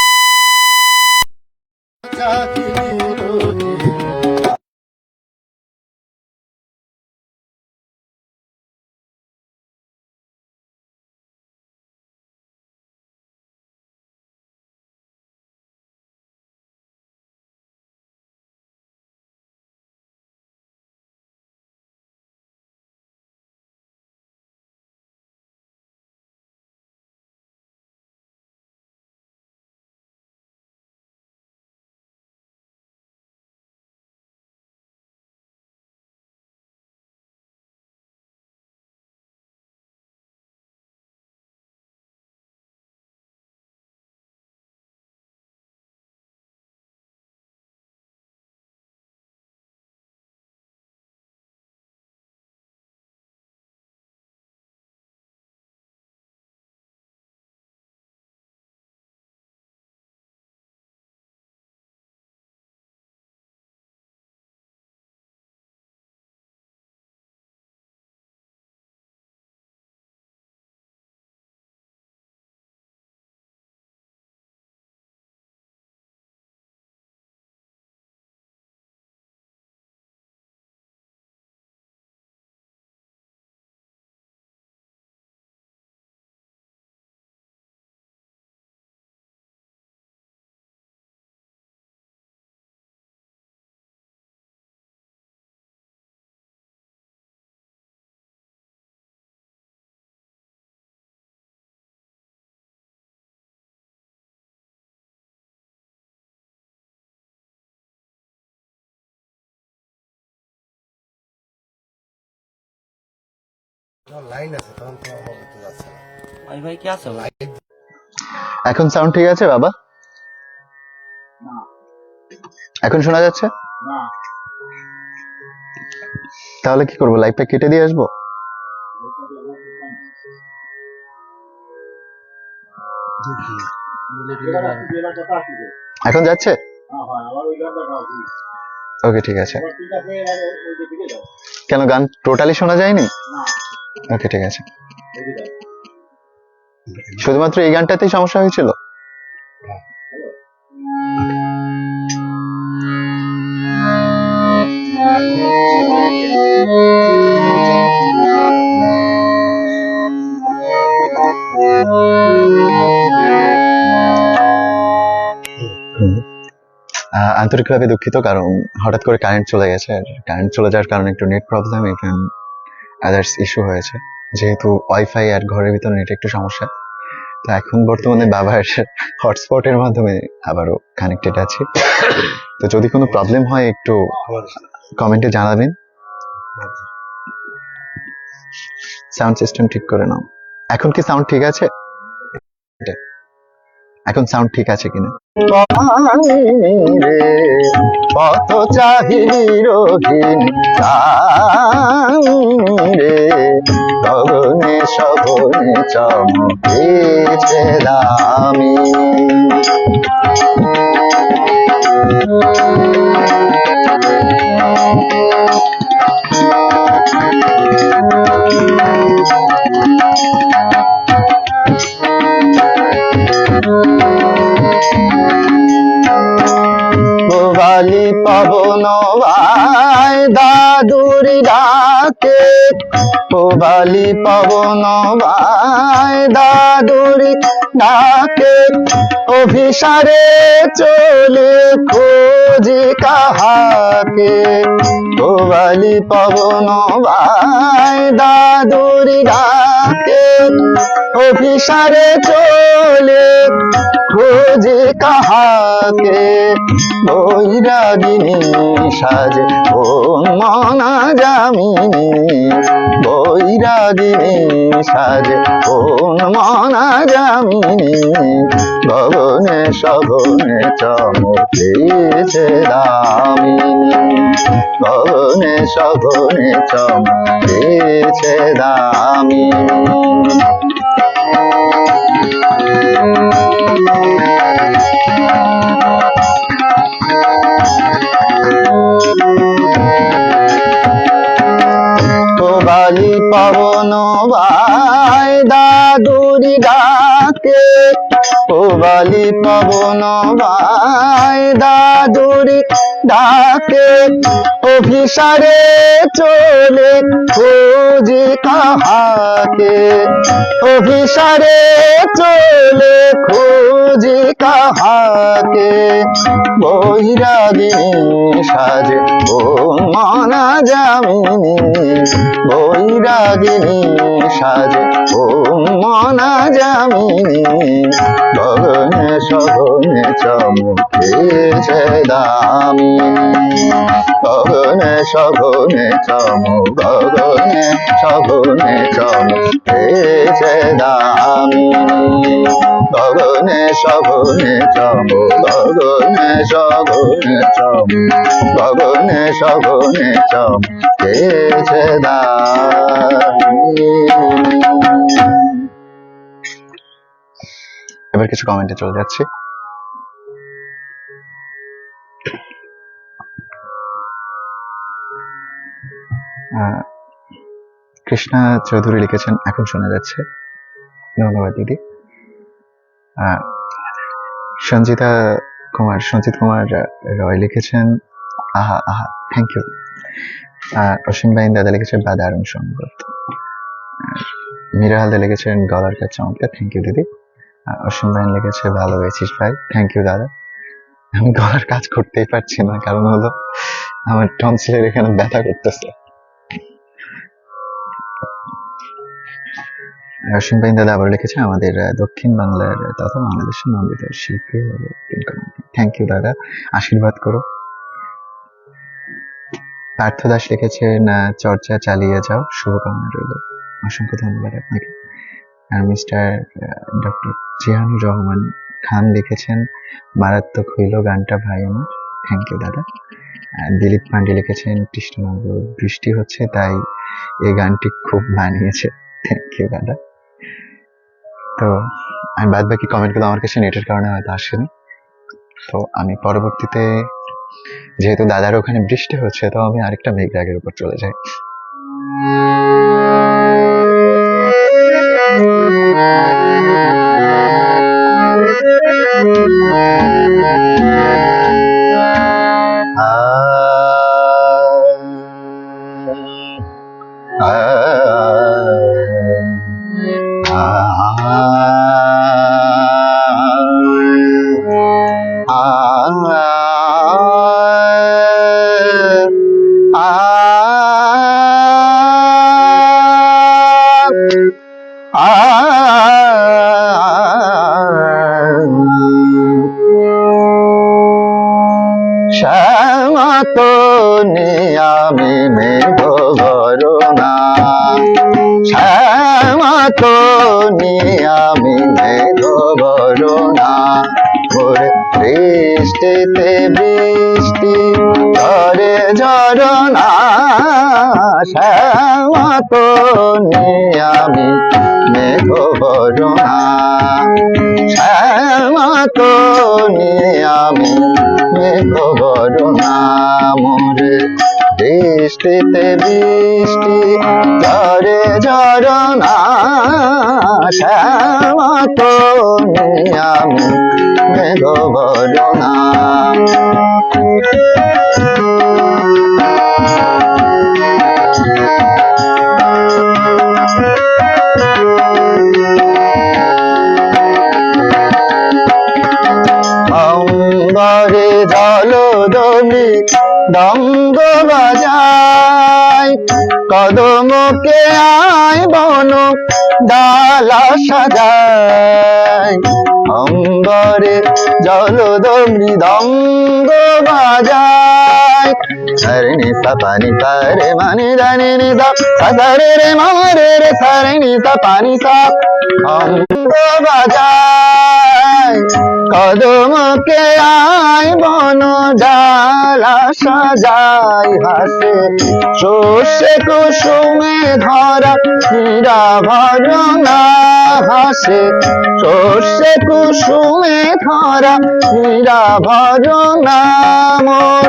S1: এখন সাউন্ড ঠিক আছে বাবা? এখন শোনা যাচ্ছে? তাহলে কি করবো, লাইভটা কেটে দিয়ে আসবো? এখন যাচ্ছে? ওকে, ঠিক আছে। কেন, গান টোটালি শোনা যায়নি? ওকে, ঠিক আছে। শুধুমাত্র এই গানটাতেই সমস্যা হয়েছিল? আন্তরিকভাবে দুঃখিত, কারণ হঠাৎ করে কারেন্ট চলে গেছে। আর কারেন্ট চলে যাওয়ার কারণে একটু নেট প্রবলেম এবং আদার্স ইস্যু হয়েছে। যেহেতু ওয়াইফাই আর ঘরের ভিতরে নেট একটু সমস্যা, তো এখন বর্তমানে বাবার হটস্পটের মাধ্যমে আবারও কানেক্টেড আছি। তো যদি কোনো প্রবলেম হয় একটু কমেন্টে জানাবেন। সাউন্ড সিস্টেম ঠিক করে নাও। এখন কি সাউন্ড ঠিক আছে? এখন সাউন্ড ঠিক আছে কিনা? কত চাহিলি রহিন রে, গগনে সগনে চমকেছে দামি। বালি পবন ভাই দাদুরি ডাকে, বালি পবন ভাই দাদুরি ডাকে, অভিসারে চলে খোঁজে কাহাকে। বালি পবন ভাই দাদুরি ডাকে, অভিসারে চলে খোঁজে কাহাকে। বৈরাগিনী সাজে কোন মনা যামিনী, বৈরাগিনী সাজে কোন মনা যামিনী, গগনে সগনে চমকেছে দামিনী, গগনে সগনে চমকেছে দামিনী। বালি পবন ভাই দাদুরি ডাকে, বালি পবন ভাই দাদুরি ডাকে, অভিসারে চলে খোঁজে কাহাকে। অভিসারে চলে খোঁজে কাহাকে, বৈরাগিনী সাজে কোন মনা যামিনী, বৈরাগিনী সাজে কোন মনা যামিনী, গগনে সগনে চমকেছে দামিনী, গগনে সগনে গগনে সগনে চমকেছে দামিনী, গগনে সগনে গগনে সগনে গগনে সগনে চমকেছে দামিনী। এবার কিছু কমেন্টে চলে যাচ্ছি। কৃষ্ণা চৌধুরী লিখেছেন, এখন শোনা যাচ্ছে, ধন্যবাদ দিদি। সঞ্জিত কুমার রয় লিখেছেন, আহা আহা, থ্যাংক ইউ। অসীম বাইন দাদা লিখেছেন, বা দারুণ সংগত। মীরা হালদা লিখেছেন, গলার কাজ চমৎকার, থ্যাংক ইউ দিদি। অসীম বাইন লিখেছে, ভালো হয়েছিস ভাই, থ্যাংক ইউ দাদা। আমি গলার কাজ করতেই পারছি না, কারণ হলো আমার টনসিলের এখানে ব্যথা করতেছে। অসীম বাইন দাদা আবার লিখেছে, আমাদের দক্ষিণ বাংলার তথা বাংলাদেশের নন্দিত শিল্পী, থ্যাংক ইউ দাদা, আশীর্বাদ করো। পার্থ দাস লিখেছেন, চর্চা চালিয়ে যাও, শুভকামনা রইল, অসংখ্য ধন্যবাদ আপনাকে। আর মিস্টার ডক্টর জিয়ানুর রহমান খান লিখেছেন, মারাত্মক হইল গানটা ভাই আমার, থ্যাংক ইউ দাদা। দিলীপ পান্ডে লিখেছেন, কৃষ্ণনগর বৃষ্টি হচ্ছে তাই এই গানটি খুব মানিয়েছে, থ্যাংক ইউ দাদা। তো আমি বাদ বাকি কমেন্টগুলো আমার কাছে নেটের কারণে হয়তো আসেনি। তো আমি পরবর্তীতে যেহেতু দাদার ওখানে বৃষ্টি হচ্ছে, তো আমি আরেকটা মেঘরাগের উপর চলে যাই। শ্যামা তো আমি মেঘ বরণা, শ্যামা তো আমি মেঘ বরণা, ওরে বৃষ্টিতে বৃষ্টি ঝরে ঝরনা, শ্যামা তো আমি মেঘ বরণা, শ্যামা তো আমি মেঘ বরণা, মোরে বৃষ্টিতে বৃষ্টি ঝরে ঝরনা, শ্যামা তো আমি মেঘ বরণা। অম্বরে জলদলি দঙ্গ বাজায়, কদমকে আয় বন ডালা সাজায়, অম্বরে জলদলি দঙ্গ বাজায়, সরণি সাপানি সারে মানে জানি নিদা সারে রে মারে রে সরণি সাপানি সা, অঙ্গ বাজায় কদমকে আয় বন ডালা সাজাই, হাসে সর্ষে কুসুমে ধরা হীরা ভরনা, হাসে সর্ষে কুসুমে ধরা হীরা ভরনা, মোর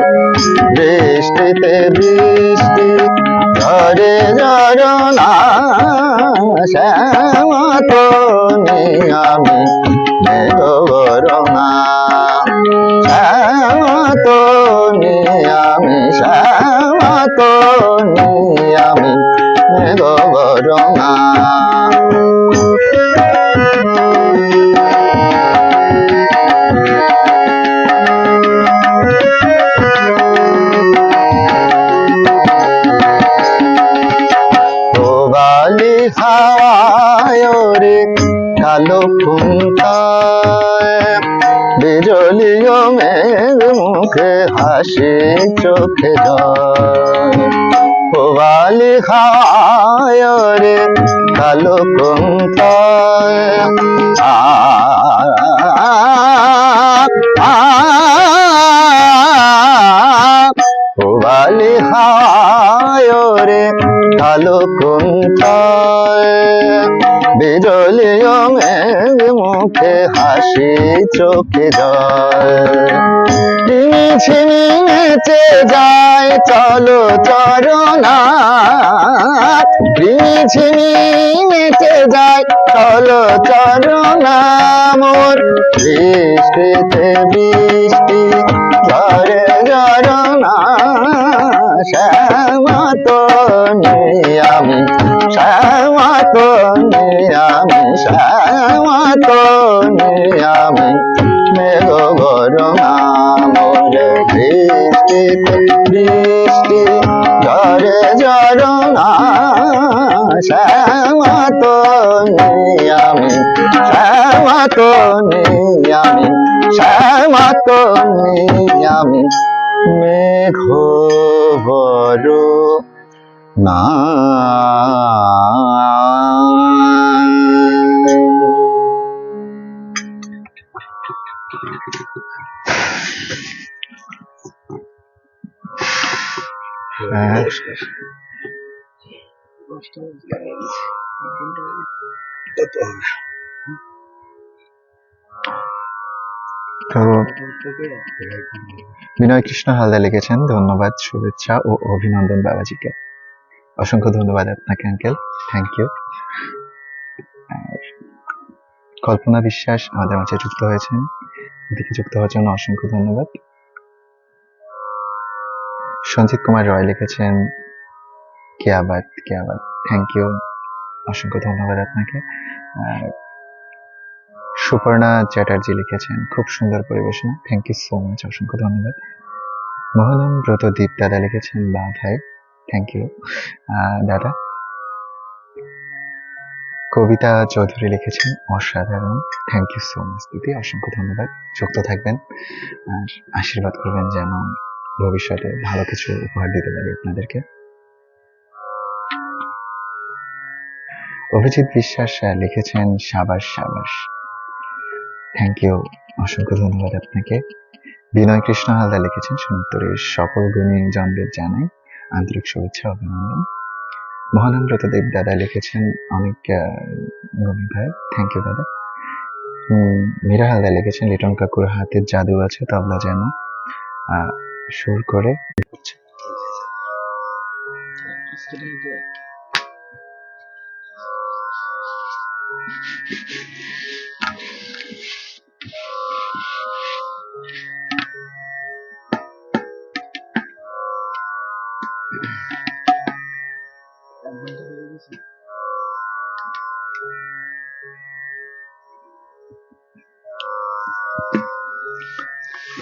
S1: বৃষ্টিতে বৃষ্টি ঝরে ঝরনা, শ্যামা তো আমি মেঘ বরণা, শ্যামা তো আমি, শ্যামা তো আমি মেঘ বরণা। বালি হাওয়ায় রে কালো খুন্তায়, বিজলিও মেঘ মুখে হাসি চোখে জল, বালি হাওয়ায় রে কালো খুন্তায়, বালি হাওয়ায় রে কালো কুন্ঠায়, বিজলিও মেঘ মুখে হাসি চোখে জল, ঝিমি ঝিমি নেচে যায় চলো চরণা, ঝিমি ঝিমি নেচে যায় চলো চরণা, মোর বৃষ্টিতে বৃষ্টি ঝরে ঝরনা, শ্যামা তো আমি, শ্যামা তো আমি, শ্যামা তো আমি মেঘ বরণা, মোরে বৃষ্টিতে বৃষ্টি ঝরে ঝরনা, শ্যামা তো আমি, শ্যামা তো আমি, শ্যামা তো আমি মেঘ বরণা।
S2: নমস্কার।
S1: তো বিনয় কৃষ্ণ হালদার লিখেছেন, ধন্যবাদ, শুভেচ্ছা ও অভিনন্দন বাবাজিকে। অসংখ্য ধন্যবাদ আপনাকে আঙ্কেল, থ্যাংক ইউ। কল্পনা বিশ্বাস আমাদের মাঝে যুক্ত হয়েছেন, এদিকে যুক্ত হওয়ার জন্য অসংখ্য ধন্যবাদ। সঞ্জিত কুমার রয় লিখেছেন, কিয়া বাত, থ্যাংক ইউ, অসংখ্য ধন্যবাদ আপনাকে। সুপর্ণা চ্যাটার্জি লিখেছেন, খুব সুন্দর পরিবেশনা, থ্যাংক ইউ সো মাচ, অসংখ্য ধন্যবাদ। মোহনম ব্রতদীপ দাদা লিখেছেন, বাধাই, থ্যাংক ইউ দাদা। কবিতা চৌধুরী লিখেছেন, অসাধারণ, থ্যাংক ইউ সো মাচ দিদি, অসংখ্য ধন্যবাদ। যুক্ত থাকবেন আর আশীর্বাদ করবেন যেন ভবিষ্যতে ভালো কিছু উপহার দিতে পারি আপনাদেরকে। অভিজিৎ বিশ্বাস লিখেছেন, সাবাস সাবাস, থ্যাংক ইউ, অসংখ্য ধন্যবাদ আপনাকে। বিনয় কৃষ্ণ হালদার লিখেছেন, সোনারতরীর সকল গুণীজনদের জানাই আন্তরিক শুভেচ্ছা অভিনন্দন। মহানাম ব্রতদেব দাদা লিখেছেন, অনেক গুণী ভাই, থ্যাংক ইউ দাদা। মীরা হালদার লিখেছেন, লিটন কাকুর হাতের জাদু আছে, তবলা যেন সুর করে।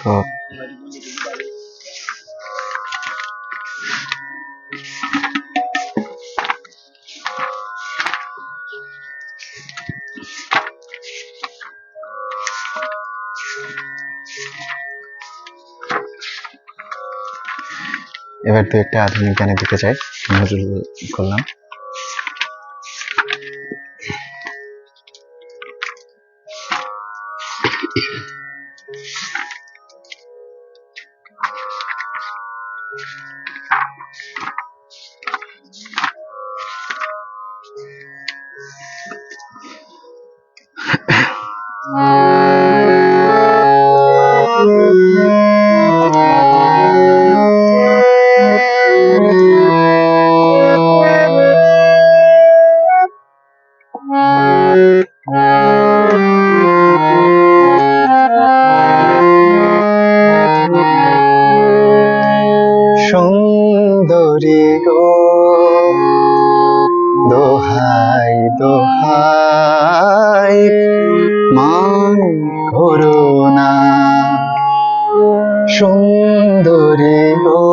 S1: তো এবার তো একটা আধুনিক গানে দিতে চাই, নজরুল করলাম। সুন্দরী গো দোহাই দোহাই মান করো না, সুন্দরী গো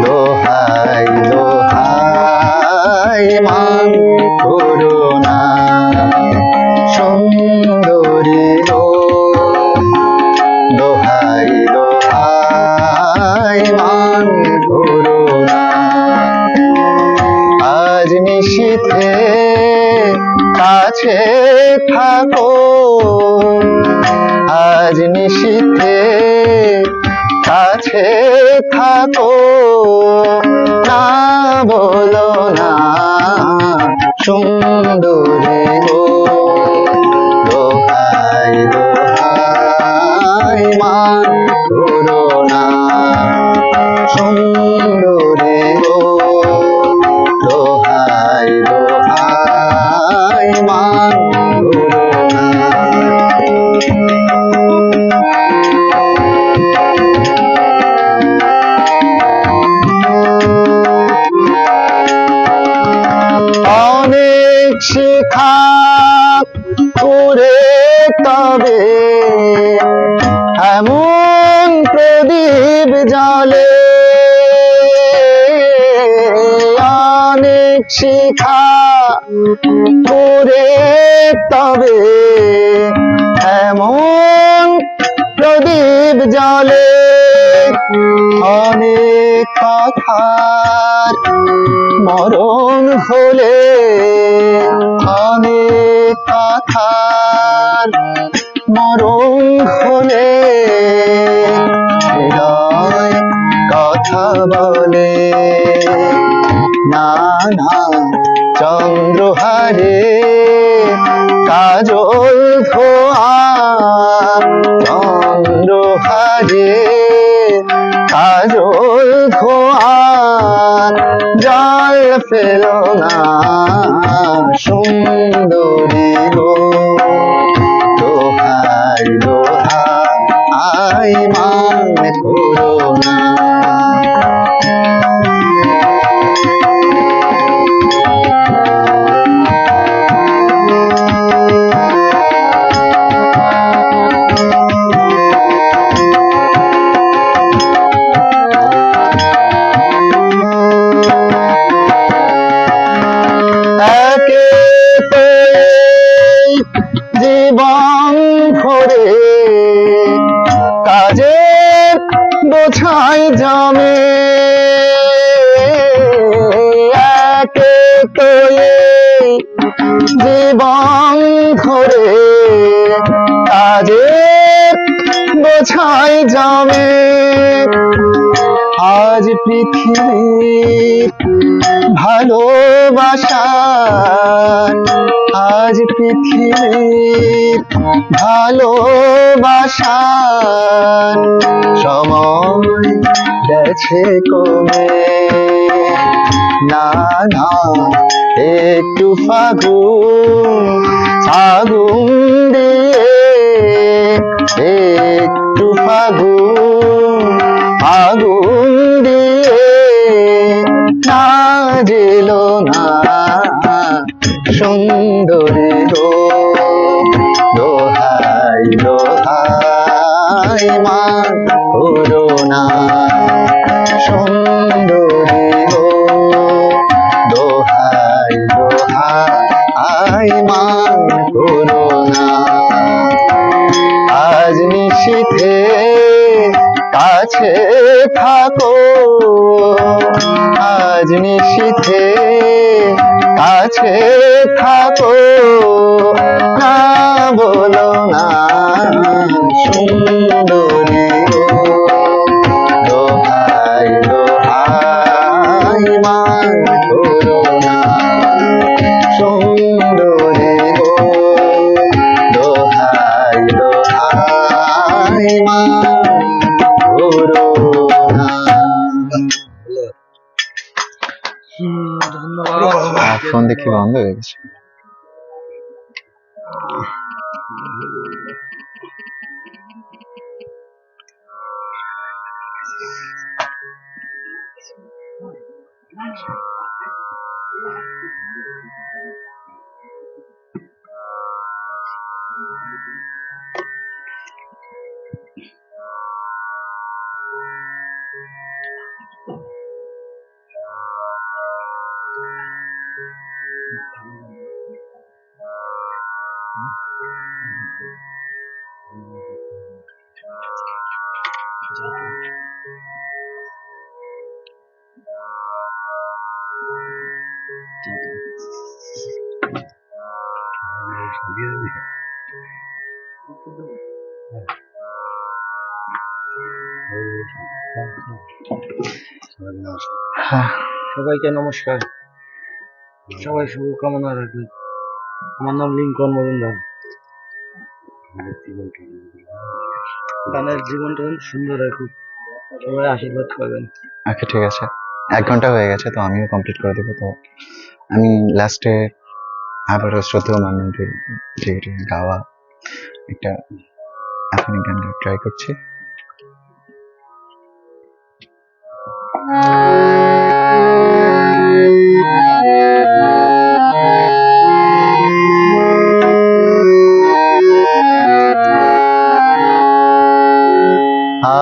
S1: দোহাই দোহাই মান করো না, সুন্দরী গো দোহাই দোহাই মান করো না। আজ নিশীথে কাছে থাকো, আজ নিশীথে কাছে থাকো, না বলো না সুন্দরী গো দোহাই দোহাই মান করো না, সুন্দরী গো দোহাই দোহাই মান করো না। অনেক শিখা করে তবে এমন প্রদীপ জ্বলে, অনেক শিখা করে তবে এমন প্রদীপ জ্বলে, অনেক কথার মরণ হলে, অনেক কথার মরণ হলে হৃদয় কথা বলে, নানা চন্দ্রহারে কাজল ধোয়া চন্দ্রহারে, কাজল ধোয়া জল ফেলো না সুন্দরী গো, দোহাই দোহাই মান করো না। জীবন ভরে কাজের বোঝাই জমে, একে তো জীবন ভরে কাজের বোঝাই জমে। আজ পৃথিবীর ভালোবাসা, আজ পৃথিবীর ভালোবাসা সময় গেছে কমে। না না একটু ফাগুন ফাগুন দিয়ে, একটু ফাগুন ফাগুন দিয়ে না যেলো না সুন্দরী গো, দোহাই দোহাই মান করো না সুন্দরী গো, দোহাই দোহাই মান করো না। আজ নিশীথে কাছে থাকো, আজ নিশীথে কাছে থাকো, না বলো না সুন্দরী গো, দোহাই দোহাই মান করো না সুন্দরী গো, দোহাই দোহাই মান করো না। ফোন দেখি বন্ধ হয়ে গেছে।
S2: সবাইকে নমস্কার, সবাই শুভকামনা রাখবেন। আমার নাম লিঙ্কন মজুমদার। গানের জীবনটা সুন্দর হয় খুব, সবাই আশীর্বাদ করবেন।
S1: আচ্ছা ঠিক আছে, 1 ঘন্টা হয়ে গেছে তো আমিও কমপ্লিট করে দেবো। তো আমি লাস্টে আবারও শ্রদ্ধেয় মানুষদের যে গাওয়া একটা আধুনিক গান ট্রাই করছি।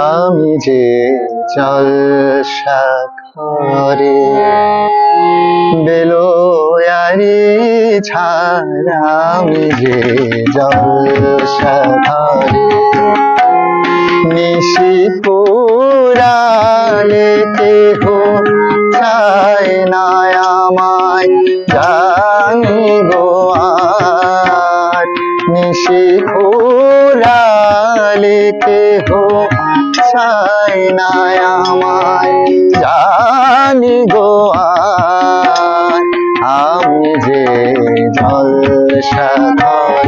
S1: আমি যে জলসাঘরে বেলোয়ারি ছাড়া, আমি যে জলসাঘরে নিশি পুরালে কেহ চায় না আমায় জানি গো আর, নিশি পুরালে কেহ চায় না আমায় জানি গো আর, আমি যে জলসাঘরে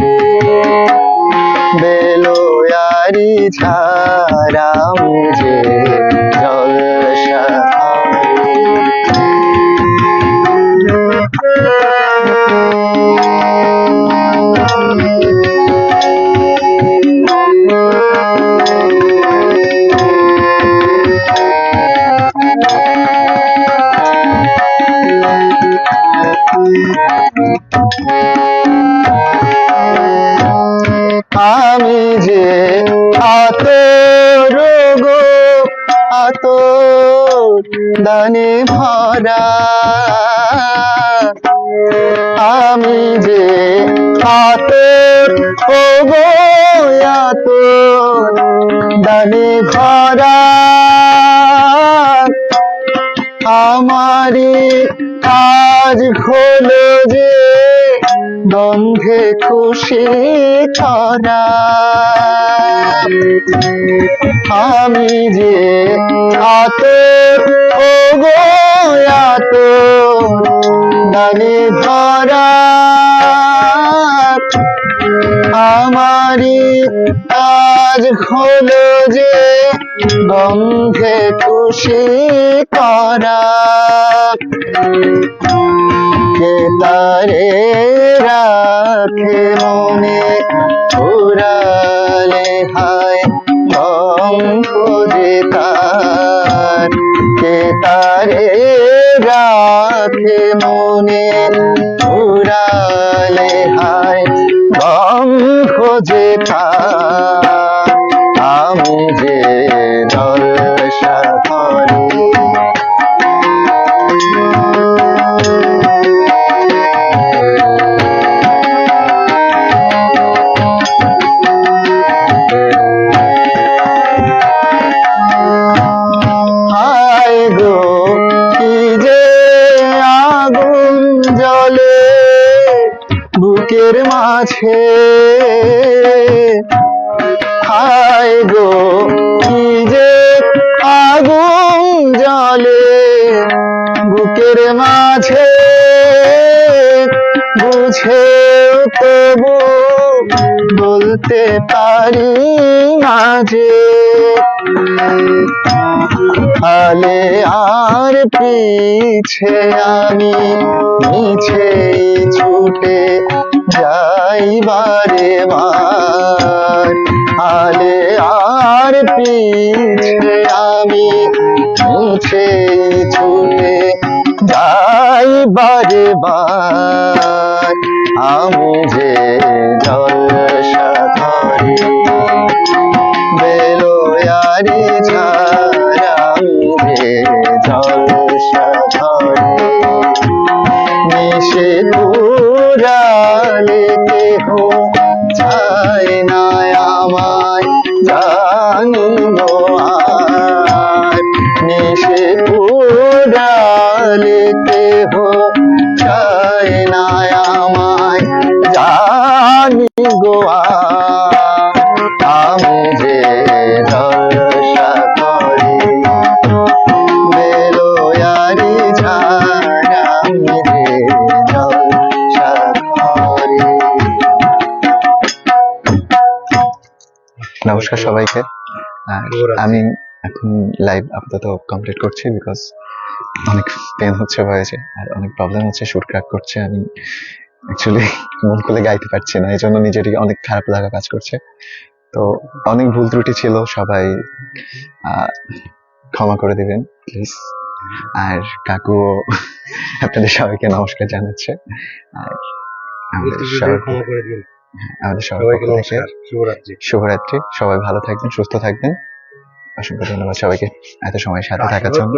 S1: ভরা আমি যে আতর ও গো আতর দানে ভরা আমারি আজ হলো যে গন্ধে খুশি করা আমি যে আতর ও গো আতর দানে ভরা আমারি আজ হলো যে গন্ধে খুশি করা কে তারে রাখে মনে উড়ালে হায় গন্ধ যে তার কে তারে রাখে মনে উড়ালে হায় গন্ধ যে তার আমি যে জলসা করি হায় গো কি যে আগুন জ্বলে বুকের মাঝে হায় গো কি যে আগুন জ্বলে বুকের মাঝে বুঝেও তবু বলতে পারি মাঝে আলে আর পিছে আমি মিছে ছুটে যাই বারে বার আলে আর পিছে আমি মিছে ছুটে যাই বারে বার আমি যে জলসা করি বেলোয়ারি ছাড়া আমি যে জলসা করি মিশে পুরালে কেহ চায় না আমায় জানিব আর মিশে পুরালে কেহ চায় না আমায় জানি গো আমি যে জলসা করি বেলোয়ারি ছাড়া আমি যে জলসা করি। নমস্কার সবাইকে। আর আমি এখন লাইভ আপাতত কমপ্লিট করছি বিকজ অনেক পেন হচ্ছে ভয়েসে আর অনেক প্রবলেম হচ্ছে, সুর ক্র্যাক করছে। আমি অ্যাকচুয়ালি মন খুলে গাইতে পারছি না, এই জন্য নিজেরই অনেক খারাপ লাগা কাজ করছে। তো অনেক ভুল ত্রুটি ছিল, সবাই ক্ষমা করে দিবেন প্লিজ। আর কাকু আপনাদের সবাইকে নমস্কার জানাচ্ছে। আর আমাদের সবাই পক্ষ থেকে শুভরাত্রি। সবাই ভালো থাকবেন, সুস্থ থাকবেন। অসংখ্য ধন্যবাদ সবাইকে এত সময় সাথে থাকার জন্য।